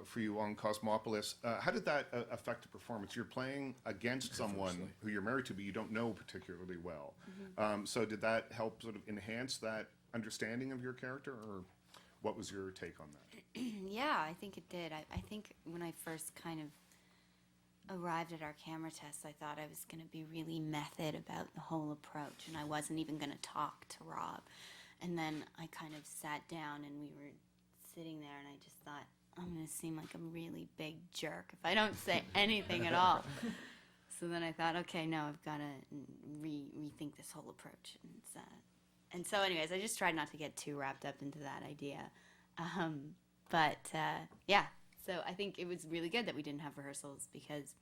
for you on Cosmopolis. How did that affect the performance? You're playing against someone who you're married to, but you don't know particularly well. So did that help sort of enhance that understanding of your character, or what was your take on that? Yeah, I think it did. I think when I first kind of arrived at our camera test, I thought I was going to be really method about the whole approach, and I wasn't even going to talk to Rob. And then I kind of sat down, and we were sitting there, and I just thought, I'm going to seem like a really big jerk if I don't say anything at all. So then I thought, okay, no, I've got to rethink this whole approach. And so anyways, I just tried not to get too wrapped up into that idea. Yeah, so I think it was really good that we didn't have rehearsals, because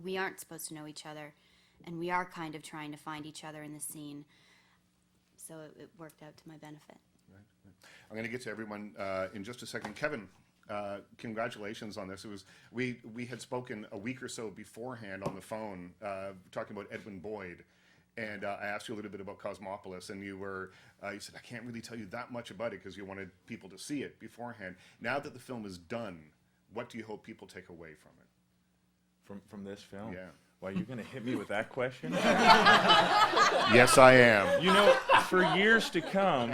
we aren't supposed to know each other, and we are kind of trying to find each other in the scene. So it worked out to my benefit. Right. I'm going to get to everyone in just a second. Kevin, congratulations on this. It was we had spoken a week or so beforehand on the phone, talking about Edwin Boyd, and I asked you a little bit about Cosmopolis, and you said, I can't really tell you that much about it because you wanted people to see it beforehand. Now that the film is done, what do you hope people take away from it? From this film? Yeah. Well, you're going to hit me with that question? Yes, I am. You know, for years to come,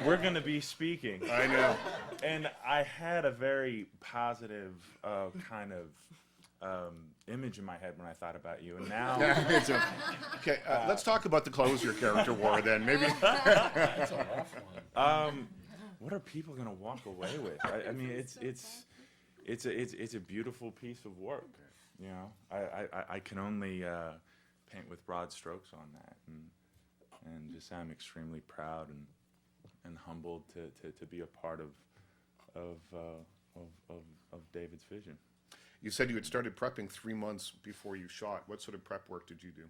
we're going to be speaking. I know. And I had a very positive kind of image in my head when I thought about you, and now... Okay, let's talk about the clothes your character wore then, maybe. That's a rough one. What are people going to walk away with? I mean, it's a beautiful piece of work. You know, I can only paint with broad strokes on that, and just I'm extremely proud and humbled to be a part of David's vision. You said you had started prepping 3 months before you shot. What sort of prep work did you do?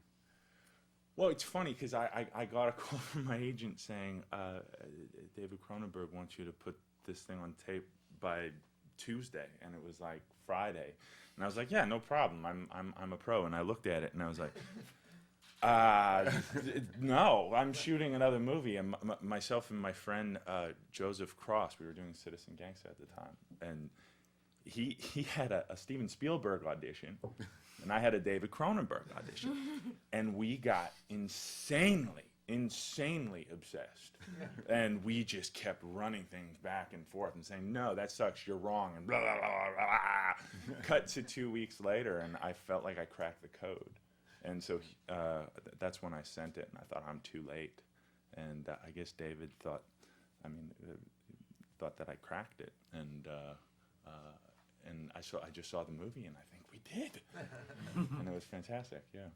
Well, it's funny because I got a call from my agent saying David Cronenberg wants you to put this thing on tape by Tuesday, and it was like Friday. And I was like, yeah, no problem. I'm a pro. And I looked at it, and I was like, no, I'm shooting another movie. And myself and my friend Joseph Cross, we were doing Citizen Gangster at the time, and he had a Steven Spielberg audition, and I had a David Cronenberg audition, and we got insanely obsessed, and we just kept running things back and forth and saying, no, that sucks, you're wrong, and blah, blah, blah, blah, blah. Cut to 2 weeks later, and I felt like I cracked the code, and so that's when I sent it, and I thought, I'm too late, and I guess David thought that I cracked it, and I just saw the movie, and I think we did, and it was fantastic. Yeah.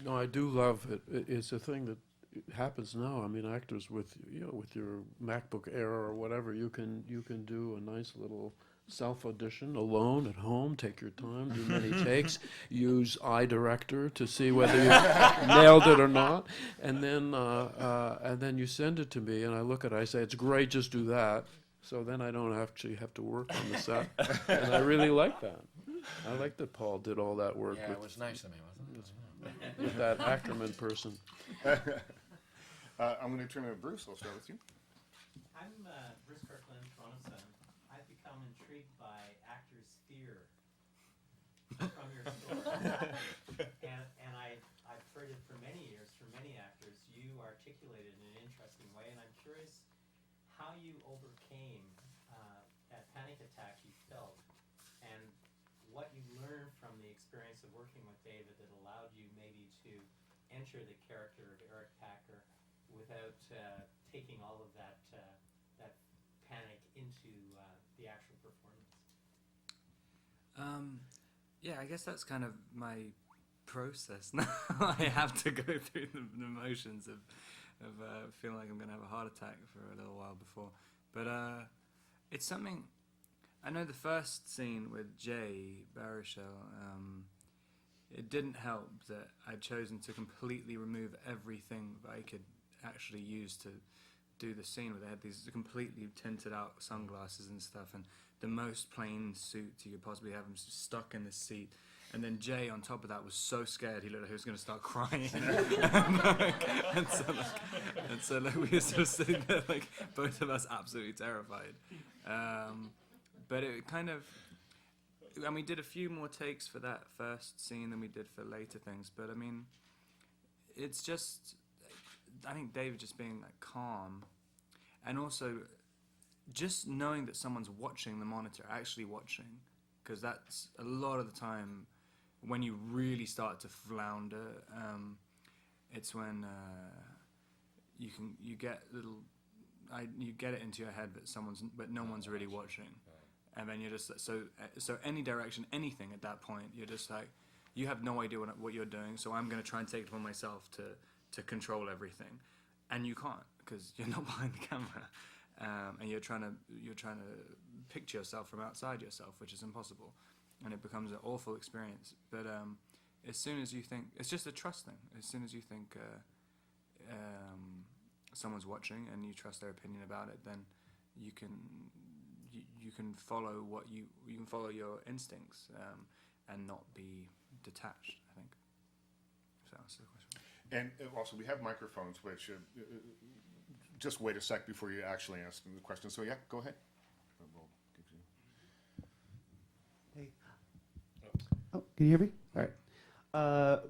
No, I do love it. It's a thing that happens now. I mean, actors with your MacBook Air or whatever, you can do a nice little self audition alone at home. Take your time, do many takes, use iDirector to see whether you nailed it or not, and then you send it to me, and I look at it. I say, it's great, just do that. So then I don't actually have to work on the set, and I really like that. I like that Paul did all that work Yeah, it was nice of me, wasn't it? with that Ackerman person. I'm going to turn it to Bruce. I'll start with you. I'm Bruce Kirkland, Toronto Sun. I've become intrigued by actors' fear from your story. and I've heard it for many years from many actors. You articulate it in an interesting way, and I'm curious how you overcame that panic attack you felt, and what you learned from the experience of working with David that allowed you maybe to enter the character of Eric Packer without taking all of that panic into the actual performance. Yeah, I guess that's kind of my process now. I have to go through the motions of feeling like I'm going to have a heart attack for a little while before. But it's something... I know the first scene with Jay Baruchel, it didn't help that I'd chosen to completely remove everything that I could actually use to do the scene where they had these completely tinted out sunglasses and stuff, and the most plain suit you could possibly have. Him stuck in the seat, and then Jay on top of that was so scared he looked like he was going to start crying. and so we were sort of sitting there, like, both of us absolutely terrified. but it kind of, and we did a few more takes for that first scene than we did for later things. But I mean, it's just, I think David just being like calm, and also just knowing that someone's watching the monitor, actually watching, because that's a lot of the time when you really start to flounder. It's when you get it into your head that but no one's really watching, and then you're just so any direction, anything at that point, you're just like, you have no idea what you're doing. So I'm going to try and take it upon myself to control everything, and you can't because you're not behind the camera, and you're trying to picture yourself from outside yourself, which is impossible, and it becomes an awful experience. But as soon as you think, it's just a trust thing. As soon as you think someone's watching and you trust their opinion about it, then you can follow you can follow your instincts and not be detached, I think. So that's the question. And also, we have microphones, which just wait a sec before you actually ask the question. So yeah, go ahead. We'll give you- Hey. Oh, can you hear me? All right.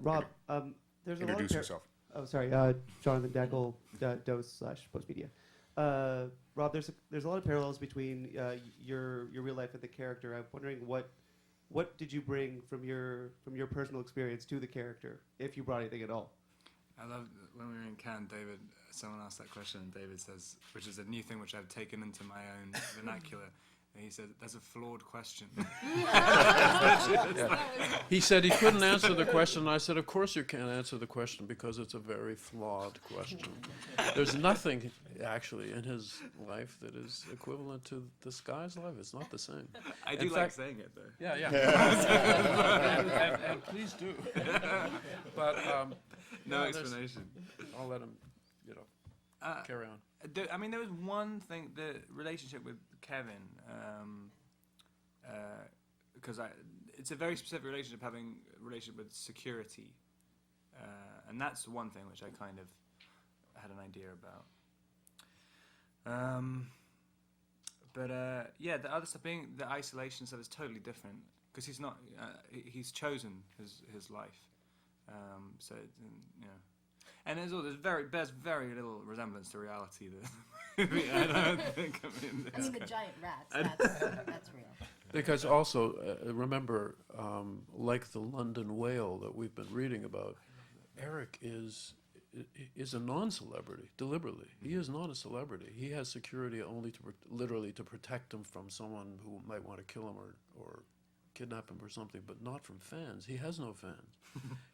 Rob, there's a lot of Introduce yourself. Oh, sorry. Jonathan Deckel, Dose/Postmedia. Rob, there's a lot of parallels between your real life and the character. I'm wondering what did you bring from your personal experience to the character, if you brought anything at all? I love when we were in Cannes, someone asked that question, and David says, which is a new thing which I've taken into my own vernacular, and he said, that's a flawed question. He said he couldn't answer the question. I said, of course you can't answer the question because it's a very flawed question. There's nothing actually in his life that is equivalent to this guy's life. It's not the same. I do In like fact- saying it, though. Yeah. and please do. But No there's- explanation. I'll let him, carry on. I mean, there was one thing, the relationship with Kevin, because it's a very specific relationship, having a relationship with security, and that's one thing which I kind of had an idea about. But yeah, the other stuff, being the isolation stuff, is totally different because he's not. He's chosen his life, so you know. And there's very little resemblance to reality. I don't think. I mean, the giant rats, that's real. Because also, remember, like the London whale that we've been reading about, Eric is a non-celebrity, deliberately. He is not a celebrity. He has security only literally to protect him from someone who might want to kill him or kidnap him or something, but not from fans. He has no fans.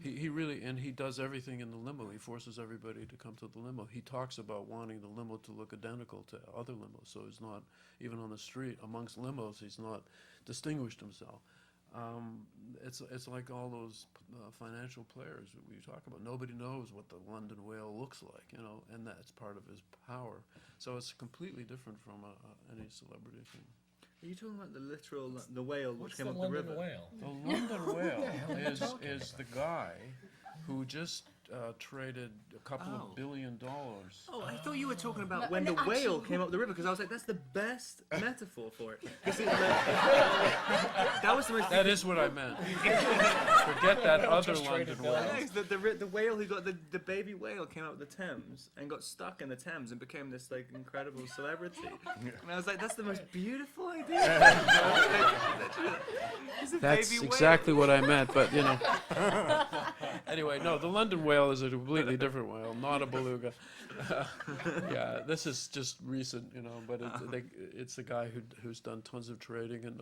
he really, and he does everything in the limo. He forces everybody to come to the limo. He talks about wanting the limo to look identical to other limos, so he's not, even on the street, amongst limos, he's not distinguished himself. It's like all those financial players that we talk about. Nobody knows what the London whale looks like, and that's part of his power. So it's completely different from any celebrity thing. Are you talking about the whale which What's came the up London the river? whale? The London whale hell are you talking is the guy who just traded a couple Oh. of $1 billion. Oh, I thought you were talking about No, when no, the whale actually- came up the river, because I was like, that's the best metaphor for it. 'Cause that was the most. That is what I meant. Forget that other just traded London whale. billions. The whale who got the baby whale came out of the Thames and got stuck in the Thames and became this like incredible celebrity. And I was like, that's the most beautiful idea. It's a That's baby whale. exactly what I meant, but Anyway, no, the London whale is a completely different whale, not a beluga. Yeah, this is just recent, but it's a guy who's done tons of trading, and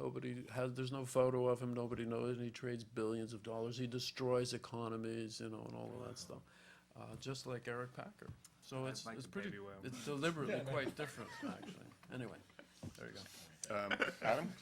there's no photo of him, nobody knows, and he trades billions of dollars. He destroys economies, and all of that stuff, just like Eric Packer. So it's like the pretty, baby whale. it's deliberately quite different, actually. Anyway, there you go. Adam?